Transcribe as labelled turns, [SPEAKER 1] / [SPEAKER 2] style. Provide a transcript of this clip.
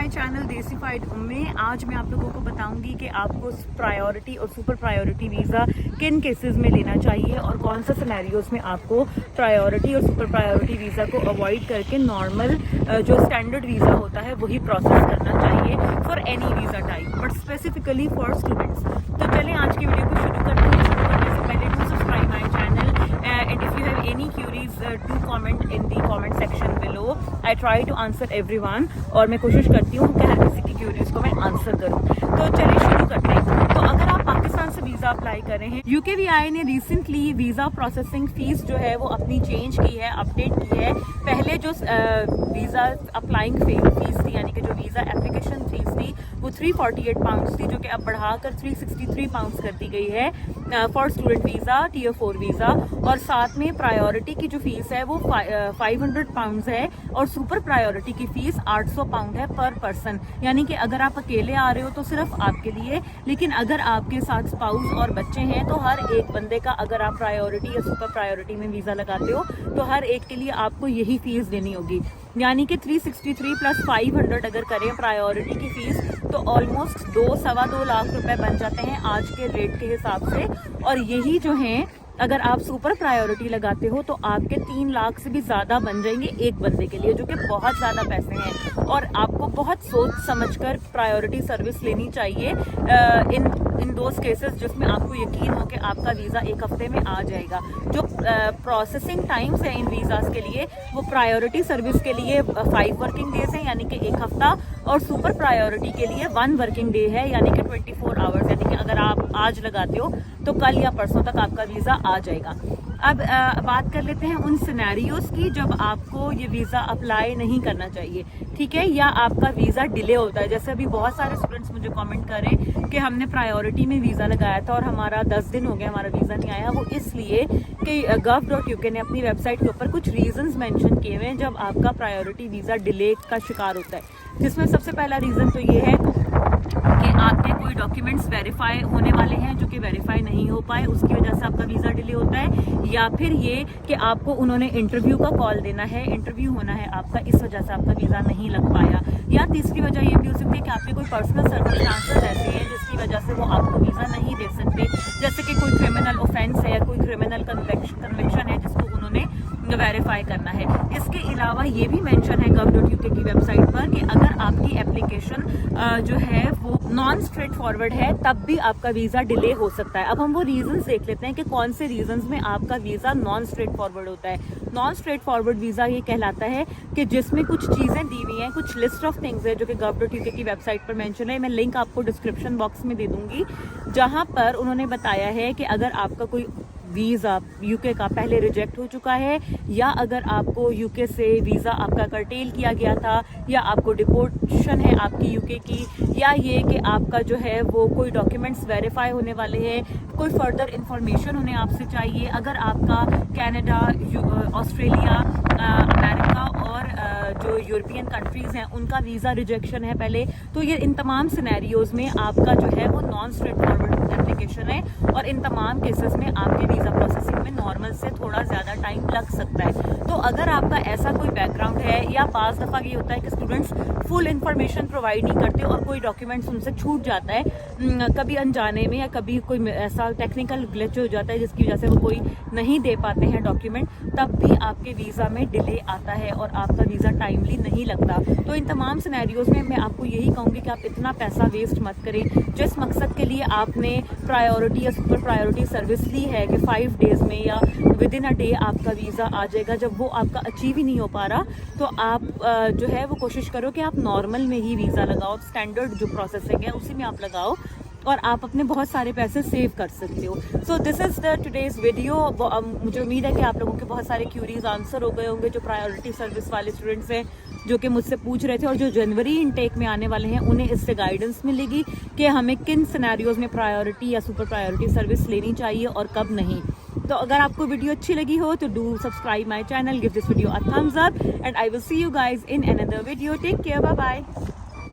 [SPEAKER 1] My channel देसीफाइड में। आज मैं आप लोगों को बताऊंगी कि आपको प्रायोरिटी और सुपर प्रायोरिटी वीज़ा किन केसेस में लेना चाहिए और कौन सा सिनेरियोज में आपको प्रायोरिटी और सुपर प्रायोरिटी वीज़ा को अवॉइड करके नॉर्मल जो स्टैंडर्ड वीज़ा होता है वही प्रोसेस करना चाहिए for any visa type, but specifically for students. तो चलें आज की वीडियो को शुरू करते हैं। शुरू करने से पहले do subscribe my channel and if you have any queries do comment in the comment section below. I try to answer everyone और मैं कोशिश करती हूँ कि हर किसी की क्यूरीज को मैं आंसर करूँ। तो चलिए शुरू करते हैं। तो अगर आप पाकिस्तान से वीज़ा अप्लाई कर रहे हैं, UKVI ने रिसेंटली वीज़ा प्रोसेसिंग फीस जो है वो अपनी चेंज की है, अपडेट की है। पहले जो वीज़ा अप्लाइंग फीस थी यानी कि जो वीज़ा एप्लीकेशन फीस थी वो 348 पाउंड्स थी, जो कि अब बढ़ाकर 363 पाउंड्स कर दी गई है for student visa, Tier 4 visa. और साथ में प्रायोरिटी की जो फीस है वो 500 पाउंड्स है और सुपर प्रायोरिटी की फीस 800 पाउंड है पर पर्सन। यानी कि अगर आप अकेले आ रहे हो तो सिर्फ आपके लिए, लेकिन अगर आपके साथ स्पाउस और बच्चे हैं तो हर एक बंदे का, अगर आप प्रायोरिटी या सुपर प्रायोरिटी में वीज़ा लगाते हो तो हर एक के लिए आपको यही फीस देनी होगी। यानी कि 363 प्लस 500 अगर करें प्रायोरिटी की फीस तो ऑलमोस्ट 2-2.25 लाख रुपए बन जाते हैं आज के रेट के हिसाब से। और यही जो है अगर आप सुपर प्रायोरिटी लगाते हो तो आपके 3 लाख से भी ज़्यादा बन जाएंगे एक बंदे के लिए, जो कि बहुत ज़्यादा पैसे हैं। और आपको बहुत सोच समझकर प्रायोरिटी सर्विस लेनी चाहिए इन दोज केसेस जिसमें आपको यकीन हो कि आपका वीज़ा एक हफ्ते में आ जाएगा। जो प्रोसेसिंग टाइम्स है इन वीज़ास के लिए वो प्रायोरिटी सर्विस के लिए 5 वर्किंग डेज है यानी कि एक हफ्ता, और सुपर प्रायोरिटी के लिए 1 वर्किंग डे है यानी कि 24 आवर्स। यानी कि अगर आप आज लगाते हो तो कल या परसों तक आपका वीज़ा आ जाएगा। अब बात कर लेते हैं उन सिनेरियोज की जब आपको ये वीज़ा अप्लाई नहीं करना चाहिए, ठीक है, या आपका वीज़ा डिले होता है। जैसे अभी बहुत सारे स्टूडेंट्स मुझे कमेंट करें कि हमने प्रायोरिटी में वीज़ा लगाया था और हमारा 10 दिन हो गया, हमारा वीज़ा नहीं आया। वो इसलिए कि gov.uk ने अपनी वेबसाइट के ऊपर कुछ रीजंस मेंशन किए हुए हैं जब आपका प्रायोरिटी वीज़ा डिले का शिकार होता है, जिसमें सबसे पहला रीज़न तो ये है कि आपके कोई डॉक्यूमेंट्स वेरीफाई होने वाले हैं जो कि वेरीफाई नहीं हो पाए, उसकी वजह से आपका वीज़ा डिले होता है। या फिर ये कि आपको उन्होंने इंटरव्यू का कॉल देना है, इंटरव्यू होना है आपका, इस वजह से आपका वीज़ा नहीं लग पाया। या तीसरी वजह ये भी हो सकती है कि आपके कोई पर्सनल सर्कमस्टांसेस ऐसे हैं जिसकी वजह से वो आपको वीज़ा नहीं दे सकते, जैसे कि कोई क्रिमिनल ऑफेंस है या कोई क्रिमिनल कन्विक्शन है जिसको उन्होंने वेरीफाई करना है। इसके अलावा ये भी मेंशन है gov.uk की वेबसाइट पर कि अगर आपकी एप्लीकेशन जो है वो नॉन स्ट्रेट फॉरवर्ड है तब भी आपका वीज़ा डिले हो सकता है। अब हम वो रीजंस देख लेते हैं कि कौन से रीजंस में आपका वीज़ा नॉन स्ट्रेट फॉरवर्ड होता है। नॉन स्ट्रेट फॉरवर्ड वीज़ा ये कहलाता है कि जिसमें कुछ चीज़ें दी हुई हैं, कुछ लिस्ट ऑफ थिंग्स है जो कि gov.uk की वेबसाइट पर मेंशन है। मैं लिंक आपको डिस्क्रिप्शन बॉक्स में दे दूंगी, जहाँ पर उन्होंने बताया है कि अगर आपका कोई वीज़ा यूके का पहले रिजेक्ट हो चुका है, या अगर आपको यूके से वीज़ा आपका कर्टेल किया गया था, या आपको डिपोर्टेशन है आपकी यूके की, या ये कि आपका जो है वो कोई डॉक्यूमेंट्स वेरीफाई होने वाले हैं, कोई फर्दर इंफॉर्मेशन उन्हें आपसे चाहिए, अगर आपका कनाडा, ऑस्ट्रेलिया, अमेरिका और जो यूरोपियन कंट्रीज़ हैं उनका वीज़ा रिजेक्शन है पहले, तो ये इन तमाम सिनेरियोज़ में आपका जो है वो नॉन स्ट्रेट फॉरवर्ड एप्लीकेशन है। और इन तमाम केसेस में आपके वीज़ा प्रोसेसिंग में नॉर्मल से थोड़ा ज़्यादा टाइम लग सकता है। तो अगर आपका ऐसा कोई बैकग्राउंड है, या बाज़ दफ़ा ये होता है कि स्टूडेंट्स फुल इन्फॉर्मेशन प्रोवाइड नहीं करते और कोई डॉक्यूमेंट्स उनसे छूट जाता है कभी अनजाने में, या कभी कोई ऐसा टेक्निकल ग्लिच हो जाता है जिसकी वजह से वो कोई नहीं दे पाते हैं डॉक्यूमेंट, तब भी आपके वीज़ा में डिले आता है और आपका वीज़ा टाइमली नहीं लगता। तो इन तमाम सिनेरियोज़ में मैं आपको यही कहूँगी कि आप इतना पैसा वेस्ट मत करें। जिस मकसद के लिए आपने प्रायोरिटी या सुपर प्रायोरिटी सर्विस ली है कि 5 डेज़ में या विद इन अ डे आपका वीज़ा आ जाएगा, जब वो आपका अचीव ही नहीं हो पा रहा तो आप जो है वो कोशिश करो कि आप नॉर्मल में ही वीज़ा लगाओ, स्टैंडर्ड जो प्रोसेसिंग है उसी में आप लगाओ और आप अपने बहुत सारे पैसे सेव कर सकते हो। So this is the today's video. मुझे उम्मीद है कि आप लोगों के बहुत सारे क्यूरीज आंसर हो गए होंगे, जो प्रायोरिटी सर्विस वाले स्टूडेंट्स हैं जो कि मुझसे पूछ रहे थे, और जो जनवरी इनटेक में आने वाले हैं उन्हें इससे गाइडेंस मिलेगी कि हमें किन सिनेरियोज़ में प्रायोरिटी या सुपर प्रायोरिटी सर्विस लेनी चाहिए और कब नहीं। तो अगर आपको वीडियो अच्छी लगी हो तो do subscribe my channel, give this video a thumbs up, and I will see you guys in another video. Take care, bye bye.